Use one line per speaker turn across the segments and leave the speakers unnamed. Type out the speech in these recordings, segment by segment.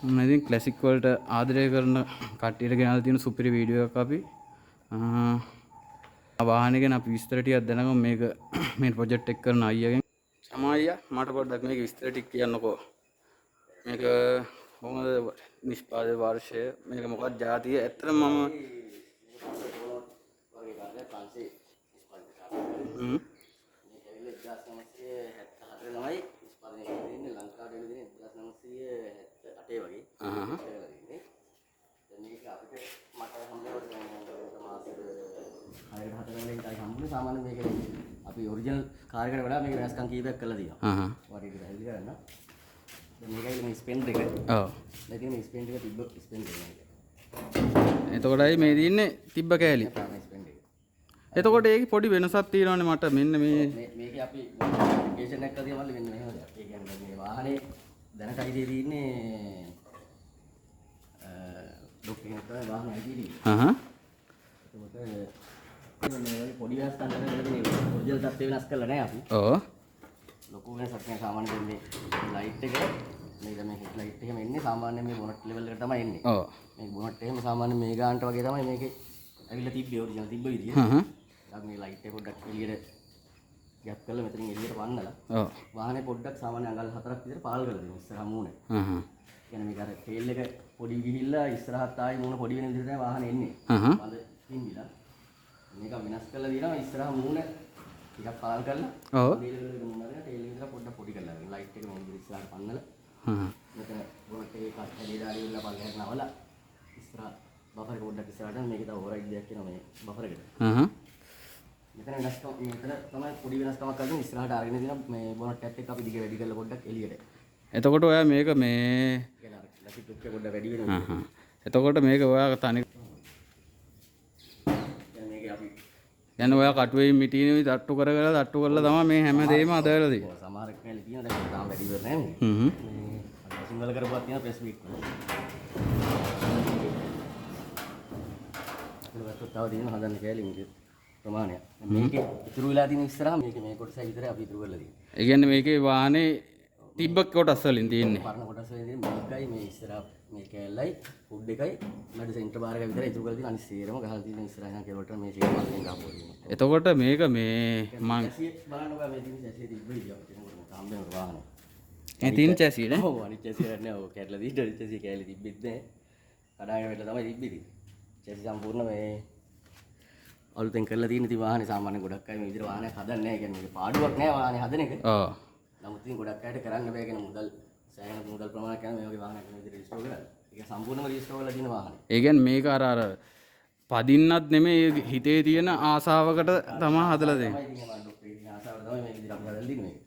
මම ඉතින් ක්ලාසික් වලට ආදරය කරන කට්ටියට ගෙනල්ලා තියෙන සුපිරි වීඩියෝ එකක් අපි වාහනේ ගැන අපි විස්තර ටිකක් දැනගමු මේක මේ ප්‍රොජෙක්ට් එක කරන අයියාගෙන්. සමායියා මට පොඩ්ඩක් මේක විස්තර ටික කියන්නකෝ. මේක කොහොමද නිෂ්පාදන වර්ෂය මේක මොකක්ද ජාතිය ඇත්තටම මම
सामान्य මේක අපි ඔරිජිනල් කාර් එකට වඩා මේක වෙනස්කම් කීපයක් කරලා තියෙනවා. වටේට ඇවිල්ලා කරන්න. දැන් මේකයි මේ ස්පෙන්ඩර් එක.
ඔව්.
දැන් තියෙන ස්පෙන්ඩර් එක තිබ්බ ස්පෙන්ඩර් එක.
එතකොටයි මේ දින්නේ තිබ්බ කෑලි.
ස්පෙන්ඩර් එක.
එතකොට ඒකේ පොඩි වෙනසක් තියෙනවානේ මට මෙන්න මේ
මේකේ අපි ඇප්ලිකේෂන් එකක් කරලා මල්ලි මෙන්න මෙහෙම දෙයක්. ඒ කියන්නේ මේ වාහනේ දැනට අයිතිය තියෙන්නේ ඩොක් එකක් තමයි වාහනේ අයිතිය තියෙන්නේ. එතකොට මේ පොඩි වෙනස්කම් කරලා මේ ඔරිජිනල් තත්ත්වය වෙනස් කරලා නැහැ අපි.
ඔව්.
ලොකු වෙනසක් නැහැ සාමාන්‍යයෙන් මේ ලයිට් එක මේක මේ හෙඩ් ලයිට් එකම එන්නේ සාමාන්‍යයෙන් මේ බොනට් ලෙවල් එකට තමයි එන්නේ.
ඔව්.
මේ බොනට් එකම සාමාන්‍යයෙන් මේ ගානට වගේ තමයි මේකේ ඇවිල්ලා තිබ්බේ ඔරිජිනල් තිබ්බ විදිය. දැන් මේ ලයිට් එක පොඩ්ඩක් එළියට ගැප් කරලා මෙතනින් එළියට වන්නලා.
ඔව්.
වාහනේ පොඩ්ඩක් සාමාන්‍ය අඟල් 4ක් විතර පාල් කරලා දෙනවා ඉස්සරහා මූණ. කියන්නේ මේක අර ටේල් එක පොඩි ගිහිල්ලා ඉස්සරහත් ආයි මූණ පොඩි වෙන විදිහට තමයි වාහනේ එන්නේ. මන්ද හින්දිලා. මේක වෙනස් කරලා දිනවා ඉස්සරහා මූණ ටිකක් පාල් කරලා.
ඔව්.
ටේල් එක මූණ අරගෙන ටේල් එක විතර පොඩ්ඩක් පොඩි කරලා අරගෙන ලයිට් එක මේ විදිහට ඉස්සරහට පන්නලා. මෙතන බොනට් එකේ කට් හැදී දාලා ඉවරලා පල්ලෙහාට නවලා ඉස්සරහා බෆර් එක පොඩ්ඩක් ඉස්සරහට මේක තව ඕවර්රයිඩ් දෙයක් කියනවා මේ බෆර් එකට. මෙතන වෙනස්කම් මෙතන තමයි පොඩි වෙනස්කමක් කරගෙන ඉස්සරහට අරගෙන දින මේ බොනට් එකත් එක්ක අපි දිග වැඩි කරලා පොඩ්ඩක් එළියට.
එතකොට ඔයා මේක මේ
කියන අර ලැසිට් එක පොඩ්ඩක් වැඩි වෙනවා.
එතකොට මේක ඔයා තනි
දැන් මේක අපි
යන ඔයා කටුවේ මිටිනේ තට්ටු කරලා තමයි මේ හැම දෙයක්ම අදවලා තියෙන්නේ.
සමහර කැලේ තියෙන දැන් තාම වැඩි වෙන්නේ නැහැ මේ. මේ සිංගල් කරපුවත් තියෙන ප්‍රෙස් බීට්. ඒකට තව තියෙන හදන්න කැලේ මේක ප්‍රමාණය. මේකේ ඉතුරු වෙලා තියෙන ඉස්සරහා මේක මේ කොටසයි විතරයි අපි ඉතුරු කරලා තියෙන්නේ.
ඒ කියන්නේ මේකේ වාහනේ තිබ්බ කොටස් වලින් තියෙන්නේ.
පරණ කොටස් වලින් තියෙන්නේ මේකයි මේ ඉස්සරහා මේ කැලලයි ෆුඩ් එකයි මැද සෙන්ටර් බාර් එක විතරයි ඉතුරු කරලා තියෙන අනිත් සේරම ගහලා තියෙන ඉස්සරහා යන කේවලට මේ ෂේප් වලින් ගහපුවා තියෙනවා.
එතකොට මේක මේ මං
බලන්න බෑ මේ තියෙන ඇසිය තිබ්බ විදිය අපිට මොකද තාම වෙන වාහන.
ඒ තියෙන චැසිය නේ.
ඔව් අනිත් චැසිය නෑ ඔය කැඩලා තියෙන චැසිය කැලේ තිබ්බෙත් නෑ. කඩාගෙන වෙලා තමයි තිබ්බේ. චැසිය සම්පූර්ණ මේ අලුතෙන් කරලා තියෙන ඉතින් වාහනේ සාමාන්‍ය ගොඩක් අය මේ විදිහට වාහනයක් හදන්නේ නැහැ. කියන්නේ මේක පාඩුවක් නෑ වාහනේ හදන එක.
ඔව්.
නමුත් ඉතින් ගොඩක් අයට කරන්න බෑ කියන මුදල් සෑහෙන මුදල් ප්‍රමාණයක් යන මේ වගේ වාහනයක් මේ විදිහට රිස්ටෝර් කරලා. ඒක සම්පූර්ණයෙන්ම රිස්ටෝර් කරලා තියෙන වාහනේ.
ඒ කියන්නේ මේක අර පදින්නත් නෙමෙයි හිතේ තියෙන ආසාවකට තමයි හදලා දෙන්නේ.
තමයි ඉතින් මම ඩොක්ටර් ඉතින් ආසාවට තමයි මේ විදිහට අපි හදලා දෙන්නේ මේක.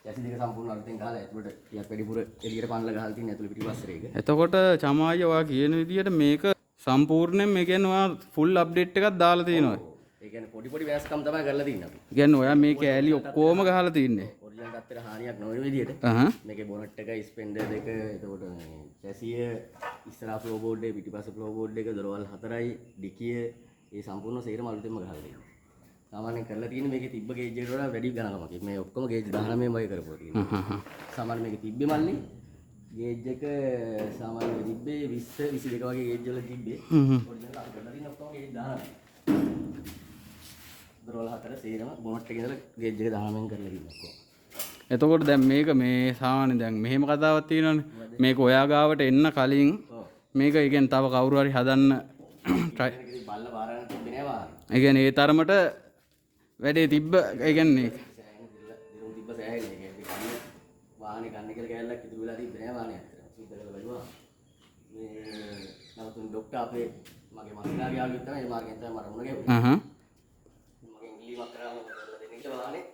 චැසි දෙක සම්පූර්ණ අලුතෙන් ගහලා ඇතුළට ටිකක් වැඩිපුර එළියට පන්නලා ගහලා තියෙන ඇතුළේ පිටිපස්සේ ඒක.
එතකොට චමායි ඔයා කියන විදිහට මේක සම්පූර්ණයෙන් මේ කියන්නේ ඔයා ෆුල් අප්ඩේට් එකක් දාලා තියෙනවා.
ඒ කියන්නේ පොඩි පොඩි වෙනස්කම් තමයි කරලා තියෙන්නේ අපි.
කියන්නේ ඔයා මේ කෑලි ඔක්කොම ගහලා තින්නේ.
ඔරිජිනල් තත්ත්වයට හානියක් නොවන විදිහට. මේකේ බොනට් එක, ස්පෙන්ඩර් දෙක, එතකොට මේ චැසිය, ඉස්සරහා ෆ්ලෝ බෝඩ් එක, පිටිපස්සේ ෆ්ලෝ බෝඩ් එක, දොරවල් 4යි, ඩිකිය, මේ සම්පූර්ණ සේරම අලුතෙන්ම ගහලා තියෙනවා. සාමාන්‍යයෙන් කරලා තියෙන්නේ මේකේ තිබ්බ ගේජ් එකට වඩා වැඩි ගණනක්. මේ ඔක්කොම ගේජ් 19 වගේ කරපුවා තියෙනවා. සාමාන්‍ය මේකේ තිබ්බේ මල්ලි ගේජ් එක සාමාන්‍යයෙන් තිබ්බේ 20 22 වගේ ගේජ් වල තිබ්බේ. ඔරිජිනල් අපි කරලා තියෙන ඔක්කොම ගේජ් 19. දොරවල් 4 සේරම බොනට් එකේ ඉඳලා ගේජ් එක 19න් කරලා තියෙනවා ඔක්කොම.
එතකොට දැන් මේක මේ සාමාන්‍ය දැන් මෙහෙම කතාවක් තියෙනවනේ. මේක ඔයා ගාවට එන්න කලින් මේක ඒ කියන්නේ තව කවුරු හරි හදන්න try
බල්ල බාරන්න තිබ්බේ නෑ වාහනේ.
ඒ කියන්නේ ඒ තරමට වැඩේ තිබ්බ ඒ කියන්නේ
දිනුම් තිබ්බ සෑහෙන ඒ කියන්නේ වාහනේ ගන්න කියලා කැලලක් ඉතුරු වෙලා තිබ්බේ නෑ වාහනේ අතර. සුද්ධ කරලා බලුවා. මේ නවතුන් ડોක්ටර් අපේ මගේ මස්නාගේ ආවිත් තමයි ඒ මාර්ගෙන් තමයි මට මුණ ගැහුවේ. මගේ ඉංග්‍රීසියක් කරාම කරලා දෙන්න කියලා වාහනේ.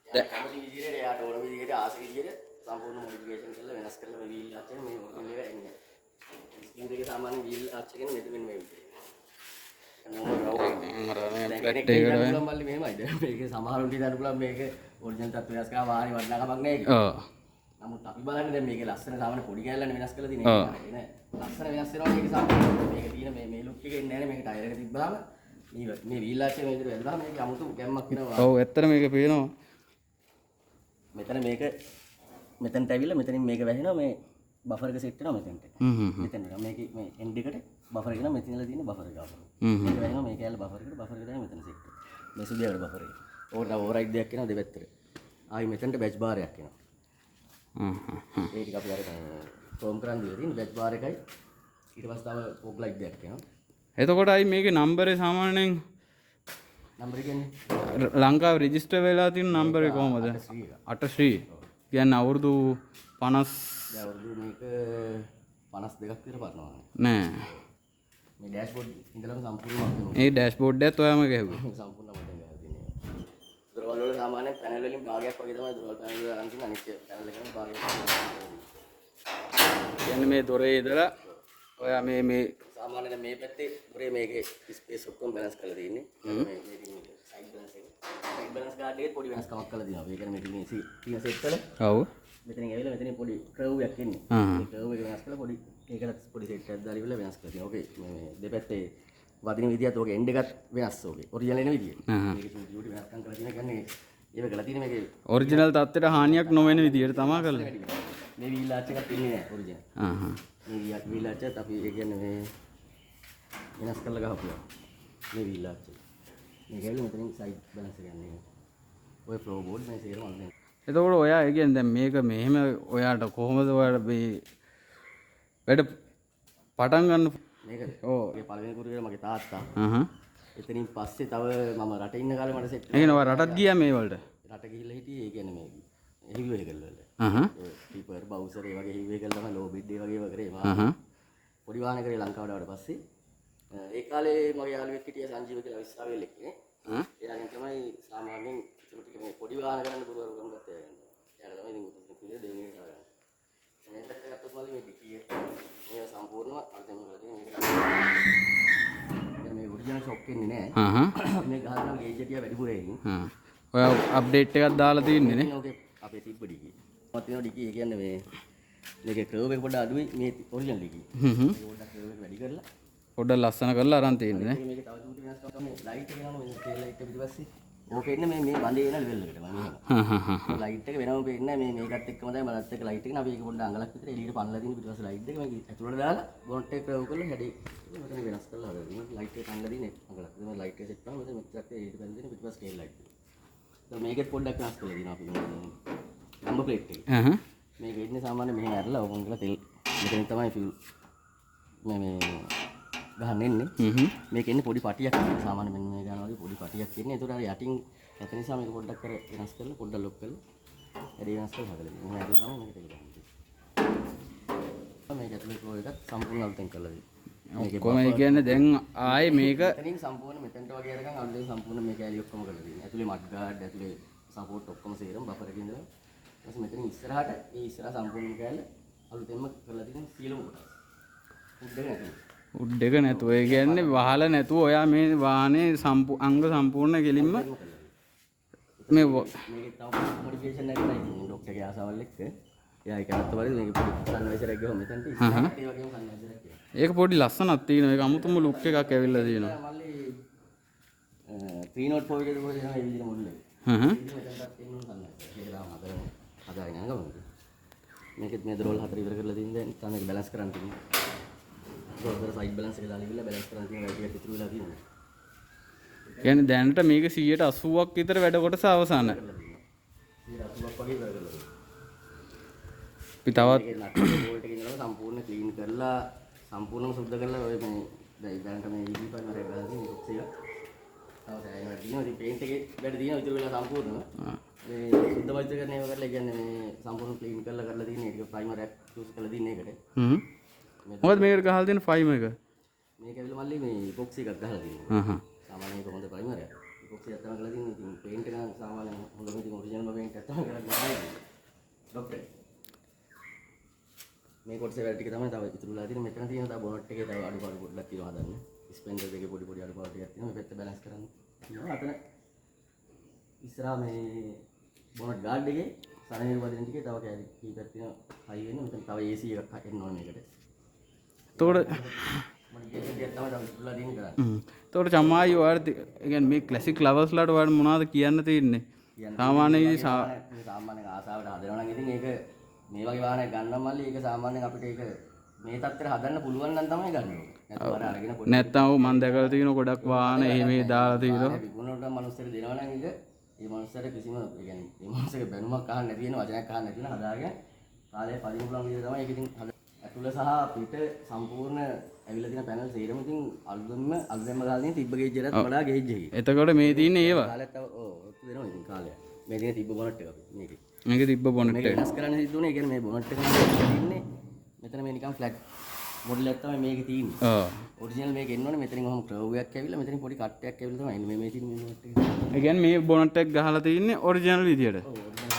දැන් කැමති විදිහට එයාට ඕන විදිහට ආස විදිහට සම්පූර්ණ මොඩිෆිකේෂන් කරලා වෙනස් කරලා මේ වීල් ආච්චෙන් මේ මොකක්ද එන්නේ. ස්කින් දෙකේ සාමාන්‍ය වීල් ආච්චෙන් මෙතන මේ විදිහට. මල්ලි මෙහෙමයි දැන් මේක සමහරුන්ට හිතන්න පුළුවන් මේක ඔරිජිනල් තත්ත්වය වෙනස් කරලා වාහනේ වටිනාකමක් නැහැ කියලා. ඔව්. නමුත් අපි බලන්නේ දැන් මේකේ ලස්සන සාමාන්‍ය පොඩි කැලලනේ වෙනස් කරලා තියෙන්නේ. නේ ලස්සන වෙනස් වෙනවා මේක සාමාන්‍ය මේක තියෙන මේ ලුක් එක එන්නේ නැහැ මේක ටයර් එක තිබ්බාම මේ වීල් ආච්චේ මේ විදිහට වැදුනහම මේක 아무තු ගැම්මක් වෙනවා.
ඔව් ඇත්තට මේක පේනවා.
මෙතන මේක මෙතනට ඇවිල්ලා මෙතනින් මේක වැහෙනවා මේ බෆර් එක සෙට් වෙනවා මෙතනට. මෙතන මේක මේ එන්ඩ් එකට බෆර් එක නම් මෙතන ඉඳලා තියෙන බෆර් එක ආපහු. මේක වෙනවා මේ කැලේ බෆර් එකට තමයි මෙතන සෙට් වෙන්නේ. මේ සුදියාකට බෆර් එක. ඕකට ඕවර්රයිඩ් දෙයක් එනවා දෙපැත්තට. ආයි මෙතනට බැච් බාර් එකක් එනවා. ඒ ටික අපි අර ෆෝම් කරන් දීලා තියෙන බැච් බාර් එකයි ඊට පස්සේ තව ෆෝක් ලයිට් දෙයක් එනවා.
එතකොට අයි මේකේ නම්බරේ සාමාන්‍යයෙන්
නම්බර කියන්නේ
ලංකාවේ රෙජිස්ටර් වෙලා තියෙන නම්බරේ කොහමද? 8 ශ්‍රී. කියන්නේ අවුරුදු 50
අවුරුදු මේක 52ක් විතර පරනවා.
නෑ.
මේ ඩෑෂ්බෝඩ් ඉඳලම සම්පූර්ණයෙන්ම
මේ ඩෑෂ්බෝඩ් එකත් ඔයාම ගැහුවා.
සම්පූර්ණයෙන්ම ගහලා තියෙනවා. දොරවල් වල සාමාන්‍යයෙන් පැනල් වලින් භාගයක් වගේ තමයි දොරවල් පැනල් වල අරන් තියෙන අනිත් පැනල් එකෙන් භාගයක්.
කියන්නේ මේ දොරේ ඉඳලා ඔයා මේ
සාමාන්‍යයෙන් මේ පැත්තේ දොරේ මේකේ ස්පේස් ඔක්කොම බැලන්ස් කරලා තියෙන්නේ. මේ සයිඩ් බැලන්ස් එක. සයිඩ් බැලන්ස් කාඩ් එකේ පොඩි වෙනස්කමක් කරලා තියෙනවා. ඒ කියන්නේ මේ තියෙන සෙට් වල.
ඔව්.
මෙතනින් ඇවිල්ලා මෙතනින් පොඩි කර්ව් එකක් එන්නේ. ඒ කර්ව් එක වෙනස් කරලා පොඩි ඒකට පොඩි සෙට් එකක් දාලා ඉවරලා වෙනස් කරලා තියෙනවා. ඕකේ මේ දෙපැත්තේ වදින විදියත් ඕකේ එන්ඩ් එකත් වෙනස් ඕකේ. ඔරිජිනල් එන විදිය. මේකේ ඩියුටි වෙනස්කම් කරලා තියෙන කියන්නේ ඒක කරලා තියෙන මේකේ
ඔරිජිනල් තත්ත්වයට හානියක් නොවන විදියට තමයි කරලා.
මේ වීල් ආච් එකක් ඉන්නේ නැහැ ඔරිජිනල්. මේ වීල් ආච් එකත් අපි ඒ කියන්නේ මේ වෙනස් කරලා ගහපුවා. මේ වීල් ආච් එක. මේක ඇවිල්ලා මෙතනින් සයිඩ් බැලන්ස් එක යන්නේ. ඔය ෆ්ලෝ බෝඩ් මේ සේරම අල්ලන්නේ.
එතකොට ඔයා ඒ කියන්නේ දැන් මේක මෙහෙම ඔයාට කොහොමද ඔයාට මේ වැඩ පටන් ගන්න
මේකද? ඔව්. ඒ පළවෙනි කුරුවේ මගේ තාත්තා. එතනින් පස්සේ තව මම රටේ ඉන්න කාලේ මට සෙට්
වෙනවා. ඒ කියන්නේ ඔයා රටත් ගියා මේ වලට?
රට ගිහිල්ලා හිටියේ ඒ කියන්නේ මේ හෙවි වෙහිකල් වල. ටිපර් බවුසර් ඒ වගේ හෙවි වෙහිකල් තමයි ලෝ බිඩ් ඒ වගේ ඒවා කරේ මම. පොඩි වාහන කරේ ලංකාවට ආවට පස්සේ ඒ කාලේ මගේ යාළුවෙක් හිටියා සංජීව කියලා විශ්‍රාවේල එක්කේ. එයාගෙන් තමයි සාමාන්‍යයෙන් ටික මේ පොඩි වාහන කරන්න පුරුවරුකම් ගත්තා යන්නේ. එයාලා තමයි ඉතින් උතුම් පිළිද දෙන්නේ කරා. මේකට ගත්තොත් මල්ලි මේ ඩිකිය මේ සම්පූර්ණව අර්ධම කරලා තියෙනවා. මේ ඔරිජිනල් ෂොක් එන්නේ නැහැ. මේ ගහන ගේජ් එක වැඩිපුර එන්නේ.
ඔයා අප්ඩේට් එකක් දාලා තින්නේ නේ?
ඕකේ අපේ තිබ්බ ඩිකි. මත් වෙන ඩිකි ඒ කියන්නේ මේකේ කර්ව් එක පොඩ්ඩක් අඩුයි මේ ඔරිජිනල් ඩිකි. මේක පොඩ්ඩක් කර්ව් එක වැඩි කරලා
පොඩ්ඩක් ලස්සන කරලා අරන් තින්නේ නේ?
මේකේ තව චූටි වෙනස්කම් තමයි ලයිට් එක යනවා මේ ටේල් ලයිට් එක පිටිපස්සේ. ඕක එන්නේ මේ බඳේ එන ලෙවල් එකට මම එහෙම. ලයිට් එක වෙනම පේන්නේ නැහැ මේ මේකත් එක්කම තමයි මලත් එක්ක ලයිට් එක නේ අපි ඒක පොඩ්ඩක් අඟලක් විතර එළියට පන්නලා තියෙන පිටිපස්සේ ලයිට් එක මේක ඇතුළට දාලා බොනට් එක කර්ව් කරලා හැඩේ මෙතන වෙනස් කරලා හදලා ලයිට් එක පන්නලා තියෙන අඟලක්. මේ ලයිට් එක සෙට් කරනවා මෙතන මෙච්චරක් එළියට පැනලා තියෙන පිටිපස්සේ ටේල් ලයිට් එක. දැන් මේකෙත් පොඩ්ඩක් වෙනස් කරලා තියෙනවා අපි නම්බර් ප්ලේට් එක. මේක ඉන්නේ සාමාන්‍ය මෙහෙම ඇරලා ඕකන් කරලා තෙල් මෙතනින් තමයි ෆියුල් මේ ගහන්න එන්නේ. මේක එන්නේ පොඩි පටියක් තියෙනවා. සාමාන්‍ය මෙන්න මේ ගන්න වගේ පොඩි පටියක් තියෙනවා. ඒතකොට අර යටින් නැත නිසා මේක පොඩ්ඩක් කර වෙනස් කරලා පොඩ්ඩක් ලොක් කරලා වැඩි වෙනස් කරලා හදලා දෙනවා. මෙහෙම ඇරලා තමයි මේක තෙල් ගහන්නේ. මේක ඇතුලේ ෆ්ලෝ එකත් සම්පූර්ණ අලුතෙන් කරලා දෙනවා.
ඔක්කොම ඒ කියන්නේ දැන් ආයේ මේක
මෙතනින් සම්පූර්ණ මෙතනට වගේ අරගෙන අලුතෙන් සම්පූර්ණ මේ කැලි ඔක්කොම කරලා දෙනවා. ඇතුලේ මඩ් ගාඩ් ඇතුලේ සපෝට් ඔක්කොම සේරම බෆර් එකේ ඉඳලා ඊට මෙතනින් ඉස්සරහට ඒ ඉස්සරහ සම්පූර්ණ කැලේ අලුතෙන්ම කරලා තියෙන සියලුම කොටස්. උඩ එක නැතුව.
උඩ් එක නැතුව ඒ කියන්නේ වහල නැතුව ඔයා මේ වාහනේ අංග සම්පූර්ණ කෙලින්ම මේ
මේකේ තව මොඩිෆිකේෂන් එකක් කරලා ඉතින් ඩොක්ටර් ගේ ආසාවල් එක්ක එයා ඒක අත්ත වලදී මේක සන්වයිසර් එකක් ගහුවා මෙතනට ඉස්සරහට ඒ වගේම සන්වයිසර් එකක් තියෙනවා.
ඒක පොඩි ලස්සනක් තියෙනවා. ඒක අමුතුම ලුක් එකක් ඇවිල්ලා තියෙනවා.
මල්ලි 304 එකේ දුවලා තියෙනවා ඒ විදිහට මොඩල් එක. මෙතනටත් එන්න සන්වයිසර්. ඒක දාම හදාගෙන යනවා. මේකෙත් මේ දරවල් හතර ඉවර කරලා තින්ද නැත්නම් මේක බැලන්ස් කරන්න තියෙනවා. දොර සයිඩ් බැලන්ස් එක දාලා ඉවිල්ලා බැලන්ස් කරන්න තියෙන වැඩි ටික ඉතුරු වෙලා තියෙනවා.
කියන්නේ දැනට මේක 80%ක් විතර වැඩ කොටස අවසන්.
80ක් වගේ ඉවර කරලා තියෙනවා.
අපි තවත්
ඒක නට් බෝල්ට් එකේ ඉඳලා සම්පූර්ණ ක්ලීන් කරලා සම්පූර්ණම සුද්ධ කරලා ඔය මේ දැන් දැනට මේ ඉදි පයින් වල ගාලා තියෙන බොක්ස් එක. තව සෑහෙන තියෙනවා. ඉතින් පේන්ට් එකේ වැඩ තියෙනවා ඉතුරු වෙලා සම්පූර්ණම. මේ සුද්ධ පවිත්‍ර කරන ඒවා කරලා කියන්නේ මේ සම්පූර්ණ ක්ලීන් කරලා තියෙන එක ප්‍රයිමර් එකක් යූස් කරලා තියෙන එකට.
මොකද මේකට ගහලා තියෙන ෆයිම් එක?
මේක ඇවිල්ලා මල්ලි මේ ඉපොක්සි එකක් ගහලා තියෙනවා. සාමාන්‍යයෙන් ඒක හොඳ ප්‍රයිමර් එකක්. ඉපොක්සි එකක් තමයි කරලා තියෙන්නේ. ඉතින් පේන්ට් එක නම් සාමාන්‍යයෙන් හොඳම ඉතින් ඔරිජිනල් පේන්ට් එකක් තමයි කරලා තියෙන්නේ. ડોක්ටර් මේ කොටසේ වැඩ ටික තමයි තව ඉතුරුලා තියෙන්නේ. මෙතන තියෙන තව බොනට් එකේ තව අඩුපාඩු පොඩ්ඩක් තියෙනවා හදන්න. ස්පෙන්ඩර් දෙකේ පොඩි අඩුපාඩු ටිකක් තියෙනවා. මේ පැත්ත බැලන්ස් කරන්න. තියෙනවා. අතන ඉස්සරහා මේ බොනට් ගාඩ් එකේ සරණේ වදින ටිකේ තව කැලි කීපයක් තියෙනවා. හයි වෙන මෙතන තව AC එකක් එන්න ඕනේ මේකට.
එතකොට එතකොට චමායි ඔයාලට ඒ කියන්නේ මේ ක්ලාසික් ලවර්ස්ලාට ඔයාලට මොනවද කියන්න තියෙන්නේ? සාමාන්‍යයෙන්
සාමාන්‍ය ආසාවට හදනවා නම් ඉතින් ඒක මේ වගේ වාහනයක් ගන්නම් මල්ලි ඒක සාමාන්‍යයෙන් අපිට ඒක මේ තත්ත්වෙට හදන්න පුළුවන් නම් තමයි ගන්න ඕනේ. නැත්නම් අර අරගෙන පොඩි
නැත්තම් ඔව් මම දැකලා තියෙන ගොඩක් වාහන එහෙම දාලා තියෙනවා.
විකුණනට මනුස්සයෙක් දෙනවා නම් ඒක ඒ මනුස්සයාට කිසිම ඒ කියන්නේ මේ මනුස්සයාගේ බැනුමක් අහන්න නැති වෙන වචනයක් අහන්න නැති වෙන හදාගෙන කාලේ පදින්න පුළුවන් විදිහට තමයි ඒක ඉතින් ඇතුළ සහ පිට සම්පූර්ණ ඇවිල්ලා තියෙන පැනල් සේරම ඉතින් අලුතෙන්ම ගහලා තියෙන තිබ්බ ගේජ් එකටත් වඩා ගේජ් එකයි.
එතකොට මේ තියෙන්නේ ඒවා.
කාලෙත් ඔව් ඔත්තු දෙනවා ඉතින් කාලයක්. මේ තියෙන තිබ්බ බොනට් එක මේකේ.
මේකේ තිබ්බ බොනට්
මේක
එක.
වෙනස් කරන්න සිද්ධුනේ. ඒ කියන්නේ මේ බොනට් එක තියෙන්නේ මෙතන මේ නිකන් ෆ්ලැට් මොඩල් එකක් තමයි මේකේ තියෙන්නේ.
ඔව්.
ඔරිජිනල් මේක එන්න ඕනේ මෙතනින් ඔහම කර්ව් එකක් ඇවිල්ලා මෙතනින් පොඩි කට් එකක් ඇවිල්ලා තමයි එන්නේ මේ තියෙන මේ බොනට් එක.
ඒ කියන්නේ මේ බොනට් එක ගහලා තියෙන්නේ ඔරිජිනල් විදියට.
ඔව් ඔරිජිනල්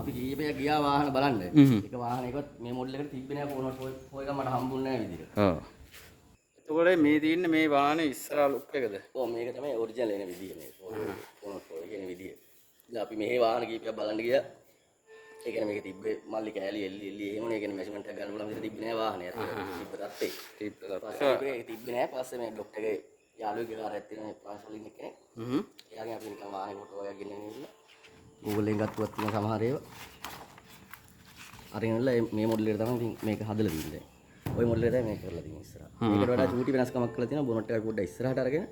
අපි කීපයක් ගියා වාහන බලන්න. එක වාහනයකවත් මේ මොඩල් එකට තිබ්බේ නෑ බොනට් පොය එක මට හම්බුන්නේ නෑ විදියට.
ඔව්. එතකොට මේ තියෙන්නේ මේ වාහනේ ඉස්සරහා ලුක් එකද?
ඔව් මේක තමයි ඔරිජිනල් එන විදිය මේ බොනට් පොය කියන විදිය. ඉතින් අපි මෙහි වාහන කීපයක් බලන්න ගියා. ඒ කියන්නේ මේක තිබ්බේ මල්ලි කෑලි එල්ලි එහෙමනේ. ඒ කියන්නේ මෙෂර්මන්ට් එක ගන්න පුළුවන් විදිහට තිබ්බේ නෑ වාහනේ. තිබ්බ තත්ත්වේ. පස්සේ ඒක තිබ්බේ නෑ. පස්සේ මේ ඩොක්ටර් ගේ යාළුවෙක්ගේ කාර්යයක් තියෙන මේ පාසලින් කෙනෙක්. එයාගෙන් අපි නිකන් වාහනේ ෆොටෝ එකක් ගෙනගෙන ඉන්න. Google එකෙන් ගත්තුවත් තියෙන සමහර ඒවා. අරගෙන ඉන්න මේ මොඩල් එකට තමයි ඉතින් මේක හදලා තියෙන්නේ. ওই මොඩල් එක තමයි මේක කරලා තියෙන්නේ ඉස්සරහා. මේකට වඩා චූටි වෙනස්කමක් කරලා තියෙනවා. බොනට් එක පොඩ්ඩක් ඉස්සරහට අරගෙන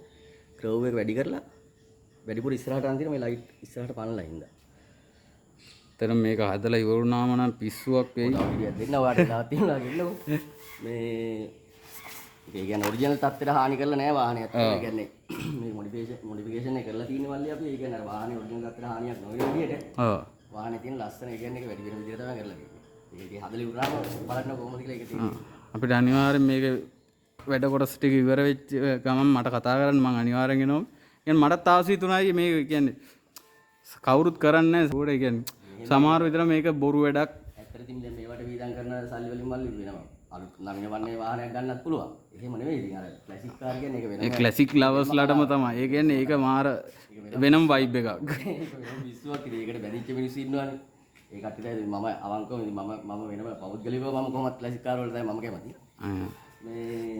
කර්ව් එක වැඩි කරලා වැඩිපුර ඉස්සරහට අරන් තියෙන මේ ලයිට් ඉස්සරහට පනලා ඉඳලා.
තර මේක හදලා ඉවරුනාම නම් පිස්සුවක් වෙයි.
දෙන්න ඔයාලට දාලා තියෙනවා කියන්නකො. මේ ඒ කියන්නේ ඔරිජිනල් තත්ත්වයට හානි කරලා නැහැ වාහනයක්. ඒ කියන්නේ මේ මොඩිෆිකේෂන් එක කරලා තියෙන්නේ මල්ලි අපි. ඒ කියන්නේ අර වාහනේ ඔරිජිනල් තත්ත්වයට හානියක් නොවන විදිහට.
ඔව්.
වාහනේ තියෙන ලස්සන ඒ කියන්නේ ඒක වැඩි වෙන විදිහට තමයි කරලා තියෙන්නේ. ඒක ඉතින් හදලා ඉවරනම බලන්න කොහොමද කියලා ඒක තියෙන්නේ.
අපිට අනිවාර්යෙන් මේක වැඩ කොටස් ටික ඉවර වෙච්ච ගමන් මට කතා කරන්න මම අනිවාර්යෙන් එනවා. කියන්නේ මටත් ආසී තුනයි මේක කියන්නේ කවුරුත් කරන්නේ නැහැ. ඒ කියන්නේ සමහර විතර මේක බොරු වැඩක්.
ඇත්තට ඉතින් දැන් මේවට වීදම් කරන සල්ලි වලින් මල්ලි වෙනවා. අලුත් නවීන වන්නේ වාහනයක් ගන්නත් පුළුවන්. එහෙම නෙවෙයි ඉතින් අර ක්ලාසික් කාර් කියන්නේ ඒක වෙනම.
ඒ ක්ලාසික් ලවර්ස්ලාටම තමයි. ඒ කියන්නේ ඒක මාර වෙනම වයිබ් එකක්.
ඒක වෙනම විශ්වාසයක් ඉතින් ඒකට බැඳිච්ච මිනිස්සු ඉන්නවනේ. ඒ කට්ටියට මම අවංකව මම වෙනම පෞද්ගලිකව මම කොහොමද ක්ලාසික් කාර් වලට තමයි මම කැමති. මේ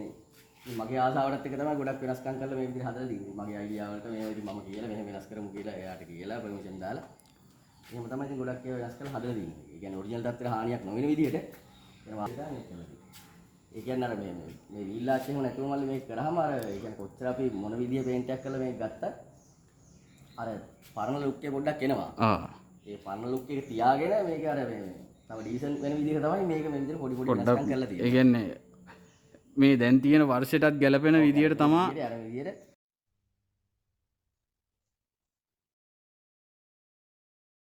මගේ ආසාවටත් එක තමයි ගොඩක් වෙනස්කම් කරලා මේ විදිහට හදලා තියෙන්නේ. මගේ අයිඩියා වලට මේ ඉතින් මම කියලා මෙහෙම වෙනස් කරමු කියලා එයාට කියලා පර්මිෂන් දාලා එහෙම තමයි ඉතින් ගොඩක් ඒවා වෙනස් කරලා හදලා තියෙන්නේ. ඒ කියන්නේ ඔරිජිනල් තත්ත්වයට හානියක් නොවන විදිහට ඒවා හදලා තියෙනවා. ඒ කියන්නේ අර මේ වීල්ලාච් එහෙම නැතුව මල්ලි මේක කරාම අර ඒ කියන්නේ කොච්චර අපි මොන විදිය පේන්ට් එකක් කරලා මේක ගත්තත් අර පරණ ලුක් එක පොඩ්ඩක් එනවා. ඒ පරණ ලුක් එක තියාගෙන මේක අර මේ තව ඩීසන්ට් වෙන විදිහට තමයි මේක මේ විදිහට පොඩි වෙනස්කම් කරලා තියෙන්නේ.
ඒ කියන්නේ මේ දැන් තියෙන වර්ෂයටත් ගැලපෙන විදියට තමයි
අර විදිහට